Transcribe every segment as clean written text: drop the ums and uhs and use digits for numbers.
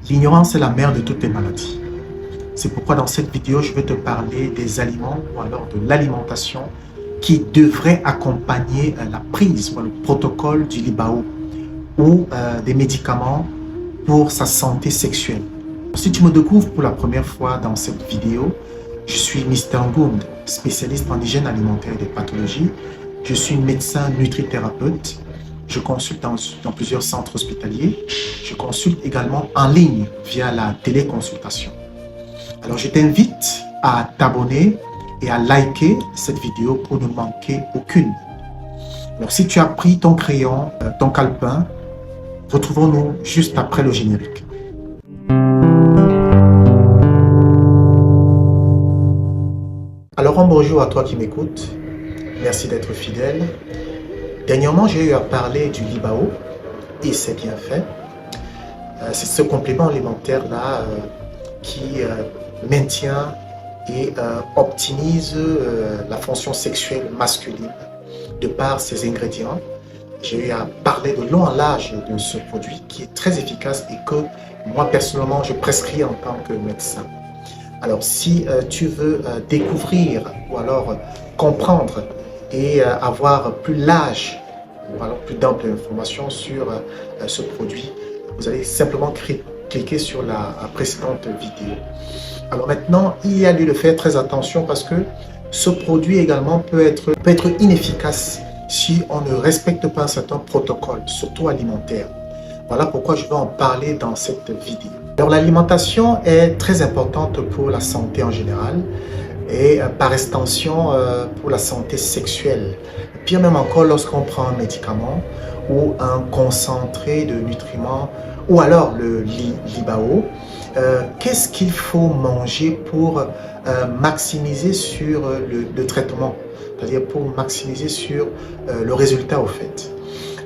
L'ignorance est la mère de toutes les maladies. C'est pourquoi dans cette vidéo, je vais te parler des aliments ou alors de l'alimentation qui devrait accompagner la prise ou le protocole du Libao ou des médicaments pour sa santé sexuelle. Si tu me découvres pour la première fois dans cette vidéo, je suis Mr. Ngound, spécialiste en hygiène alimentaire et des pathologies. Je suis médecin nutrithérapeute. Je consulte dans plusieurs centres hospitaliers. Je consulte également en ligne via la téléconsultation. Alors, je t'invite à t'abonner et à liker cette vidéo pour ne manquer aucune. Alors, si tu as pris ton crayon, ton calepin, retrouvons-nous juste après le générique. Alors, un bonjour à toi qui m'écoutes. Merci d'être fidèle. Dernièrement, j'ai eu à parler du Libao et c'est bien fait. C'est ce complément alimentaire-là qui maintient et optimise la fonction sexuelle masculine de par ses ingrédients. J'ai eu à parler de long en large de ce produit qui est très efficace et que moi personnellement je prescris en tant que médecin. Alors si tu veux découvrir ou alors comprendre et avoir plus large ou alors plus d'ample information sur ce produit, vous allez simplement cliquer sur la précédente vidéo. Alors maintenant, il y a lieu de faire très attention parce que ce produit également peut être inefficace si on ne respecte pas un certain protocole, surtout alimentaire. Voilà pourquoi je vais en parler dans cette vidéo. Alors l'alimentation est très importante pour la santé en général et par extension pour la santé sexuelle. Pire même encore lorsqu'on prend un médicament ou un concentré de nutriments ou alors le Libao. Qu'est-ce qu'il faut manger pour maximiser sur le traitement, c'est-à-dire pour maximiser sur le résultat au fait.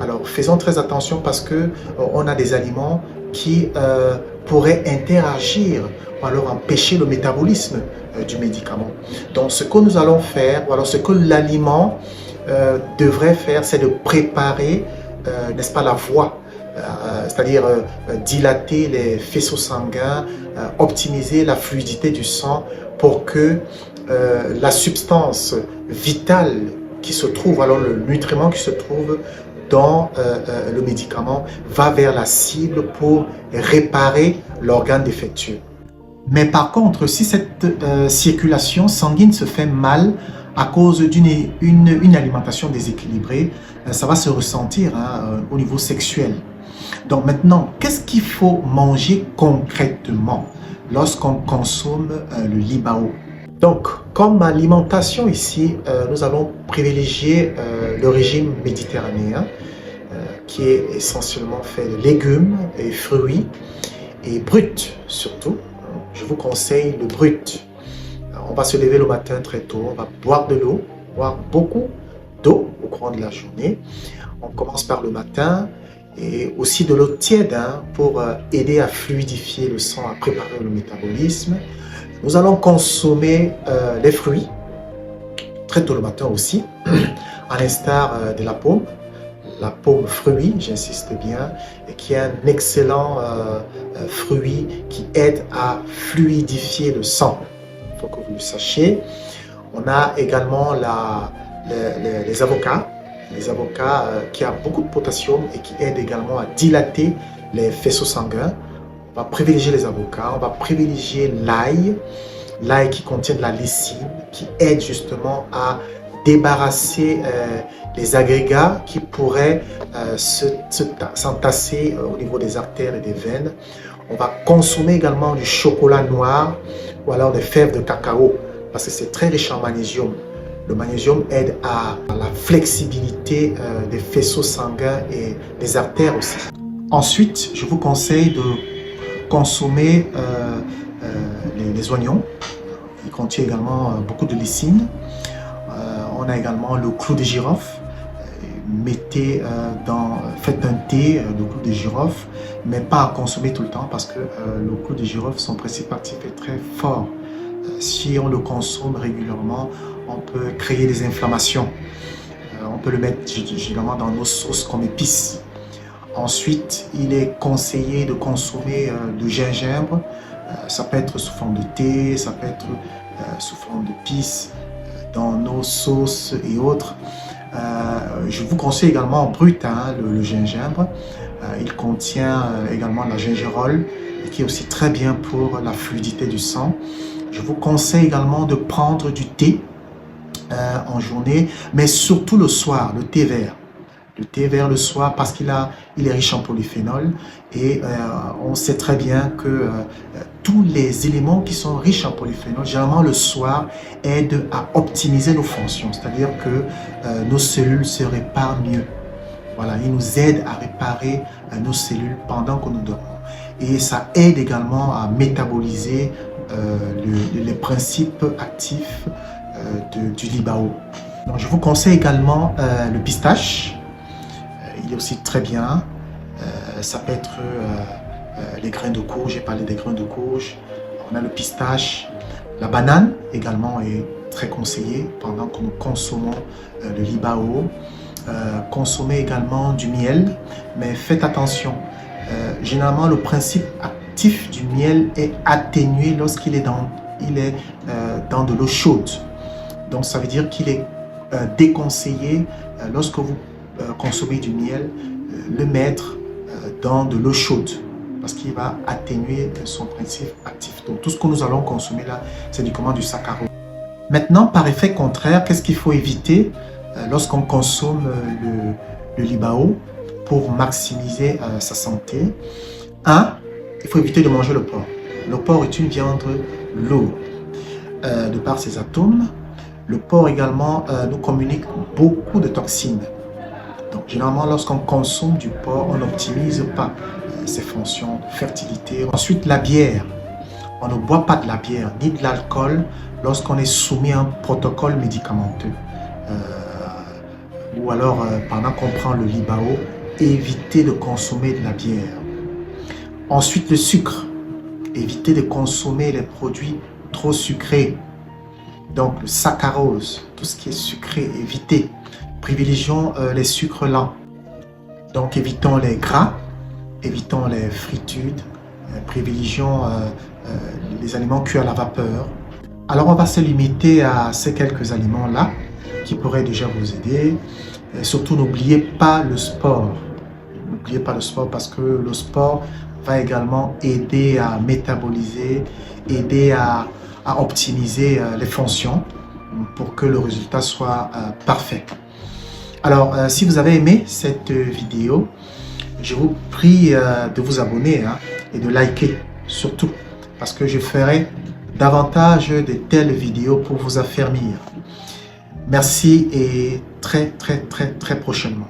Alors faisons très attention parce que on a des aliments qui pourraient interagir ou alors empêcher le métabolisme du médicament. Donc ce que nous allons faire, ou alors ce que l'aliment devrait faire, c'est de préparer, n'est-ce pas, la voie, c'est-à-dire dilater les faisceaux sanguins, optimiser la fluidité du sang pour que la substance vitale qui se trouve, alors le nutriment qui se trouve dans le médicament va vers la cible pour réparer l'organe défectueux. Mais par contre, si cette circulation sanguine se fait mal à cause d'une alimentation déséquilibrée, ça va se ressentir au niveau sexuel. Donc maintenant, qu'est-ce qu'il faut manger concrètement lorsqu'on consomme le Libao? Donc, comme alimentation ici, nous allons privilégier le régime méditerranéen qui est essentiellement fait de légumes et fruits et bruts surtout. Je vous conseille le brut. On va se lever le matin très tôt, on va boire de l'eau, boire beaucoup d'eau au cours de la journée. On commence par le matin et aussi de l'eau tiède pour aider à fluidifier le sang, à préparer le métabolisme. Nous allons consommer les fruits très tôt le matin aussi, à l'instar de la pomme fruit, j'insiste bien, et qui est un excellent fruit qui aide à fluidifier le sang. Il faut que vous le sachiez. On a également les avocats qui a beaucoup de potassium et qui aident également à dilater les faisceaux sanguins. On va privilégier les avocats, on va privilégier l'ail qui contient de la lysine, qui aide justement à débarrasser les agrégats qui pourraient s'entasser au niveau des artères et des veines. On va consommer également du chocolat noir ou alors des fèves de cacao parce que c'est très riche en magnésium. Le magnésium aide à la flexibilité des faisceaux sanguins et des artères aussi. Ensuite, je vous conseille de consommer les oignons. Il contient également beaucoup de lysine. On a également le clou de girofle. Faites un thé de clou de girofle, mais pas à consommer tout le temps parce que le clou de girofle, son principe actif est très fort. Si on le consomme régulièrement, on peut créer des inflammations. On peut le mettre généralement dans nos sauces comme épices. Ensuite, il est conseillé de consommer du gingembre. Ça peut être sous forme de thé, ça peut être sous forme de pisse, dans nos sauces et autres. Je vous conseille également en brut le gingembre. Il contient également la gingerole, qui est aussi très bien pour la fluidité du sang. Je vous conseille également de prendre du thé en journée, mais surtout le soir, le thé vert. Le thé vert le soir parce qu'il est riche en polyphénol et on sait très bien que tous les éléments qui sont riches en polyphénol, généralement le soir, aident à optimiser nos fonctions, c'est-à-dire que nos cellules se réparent mieux. Voilà, il nous aide à réparer nos cellules pendant que nous dormons. Et ça aide également à métaboliser les principes actifs du Libao. Donc, je vous conseille également le pistache. Il est aussi très bien. Ça peut être les grains de courge. J'ai parlé des grains de courge. On a le pistache. La banane également est très conseillée pendant que nous consommons le Libao. Consommez également du miel, mais faites attention. Généralement, le principe actif du miel est atténué lorsqu'il est dans de l'eau chaude. Donc, ça veut dire qu'il est déconseillé lorsque vous consommez du miel, le mettre dans de l'eau chaude parce qu'il va atténuer son principe actif. Donc, tout ce que nous allons consommer là, c'est uniquement du saccharose. Maintenant, par effet contraire, qu'est-ce qu'il faut éviter lorsqu'on consomme le Libao pour maximiser sa santé? 1. Il faut éviter de manger le porc. Le porc est une viande lourde de par ses atomes. Le porc également nous communique beaucoup de toxines. Donc, généralement, lorsqu'on consomme du porc, on n'optimise pas ses fonctions de fertilité. Ensuite, la bière. On ne boit pas de la bière ni de l'alcool lorsqu'on est soumis à un protocole médicamenteux. Ou alors, pendant qu'on prend le Libao, éviter de consommer de la bière. Ensuite, le sucre. Éviter de consommer les produits trop sucrés. Donc, le saccharose, tout ce qui est sucré, évitez. Privilégions les sucres lents. Donc, évitons les gras, évitons les fritures, privilégions les aliments cuits à la vapeur. Alors, on va se limiter à ces quelques aliments-là qui pourraient déjà vous aider. Et surtout, n'oubliez pas le sport. N'oubliez pas le sport parce que le sport va également aider à métaboliser, aider à optimiser les fonctions pour que le résultat soit parfait. Alors, si vous avez aimé cette vidéo, je vous prie de vous abonner et de liker, surtout, parce que je ferai davantage de telles vidéos pour vous affermir. Merci et très prochainement.